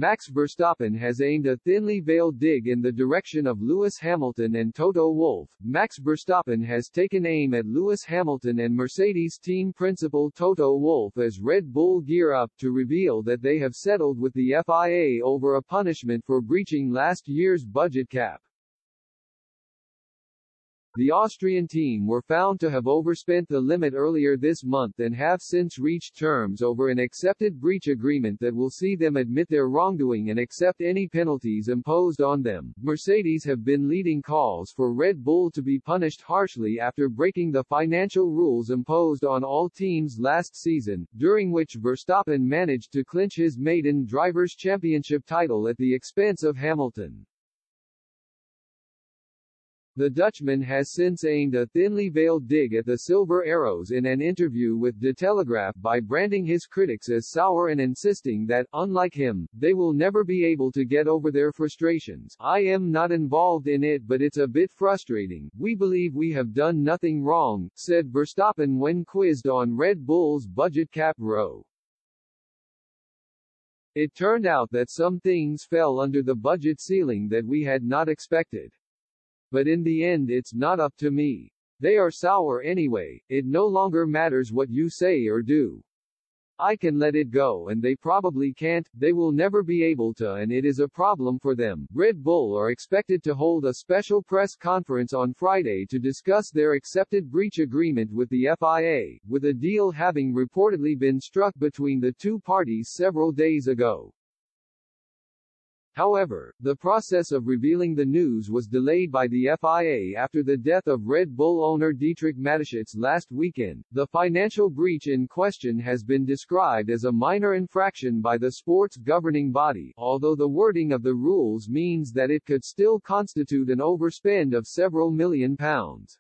Max Verstappen has aimed a thinly veiled dig in the direction of Lewis Hamilton and Toto Wolff. Max Verstappen has taken aim at Lewis Hamilton and Mercedes team principal Toto Wolff as Red Bull gear up to reveal that they have settled with the FIA over a punishment for breaching last year's budget cap. The Austrian team were found to have overspent the limit earlier this month and have since reached terms over an accepted breach agreement that will see them admit their wrongdoing and accept any penalties imposed on them. Mercedes have been leading calls for Red Bull to be punished harshly after breaking the financial rules imposed on all teams last season, during which Verstappen managed to clinch his maiden Drivers' Championship title at the expense of Hamilton. The Dutchman has since aimed a thinly veiled dig at the Silver Arrows in an interview with De Telegraaf by branding his critics as sour and insisting that, unlike him, they will never be able to get over their frustrations. "I am not involved in it, but it's a bit frustrating. We believe we have done nothing wrong," said Verstappen when quizzed on Red Bull's budget cap row. "It turned out that some things fell under the budget ceiling that we had not expected. But in the end it's not up to me. They are sour anyway, it no longer matters what you say or do. I can let it go and they probably can't, they will never be able to, and it is a problem for them." Red Bull are expected to hold a special press conference on Friday to discuss their accepted breach agreement with the FIA, with a deal having reportedly been struck between the two parties several days ago. However, the process of revealing the news was delayed by the FIA after the death of Red Bull owner Dietrich Mateschitz last weekend. The financial breach in question has been described as a minor infraction by the sport's governing body, although the wording of the rules means that it could still constitute an overspend of several million pounds.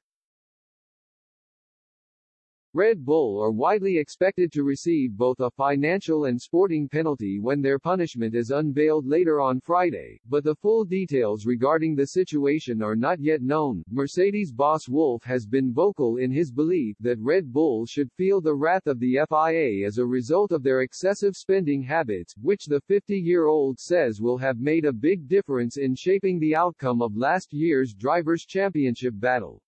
Red Bull are widely expected to receive both a financial and sporting penalty when their punishment is unveiled later on Friday, but the full details regarding the situation are not yet known. Mercedes boss Wolff has been vocal in his belief that Red Bull should feel the wrath of the FIA as a result of their excessive spending habits, which the 50-year-old says will have made a big difference in shaping the outcome of last year's Drivers' Championship battle.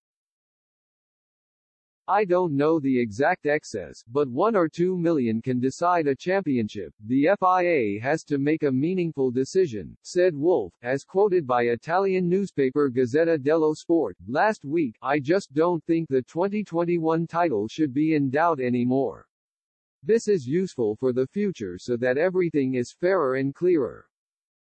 "I don't know the exact excess, but 1 or 2 million can decide a championship. The FIA has to make a meaningful decision," said Wolff, as quoted by Italian newspaper Gazzetta dello Sport. "Last week, I just don't think the 2021 title should be in doubt anymore. This is useful for the future so that everything is fairer and clearer.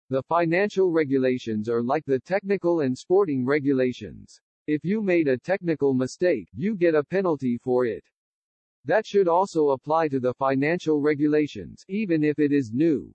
The financial regulations are like the technical and sporting regulations. If you made a technical mistake, you get a penalty for it. That should also apply to the financial regulations, even if it is new.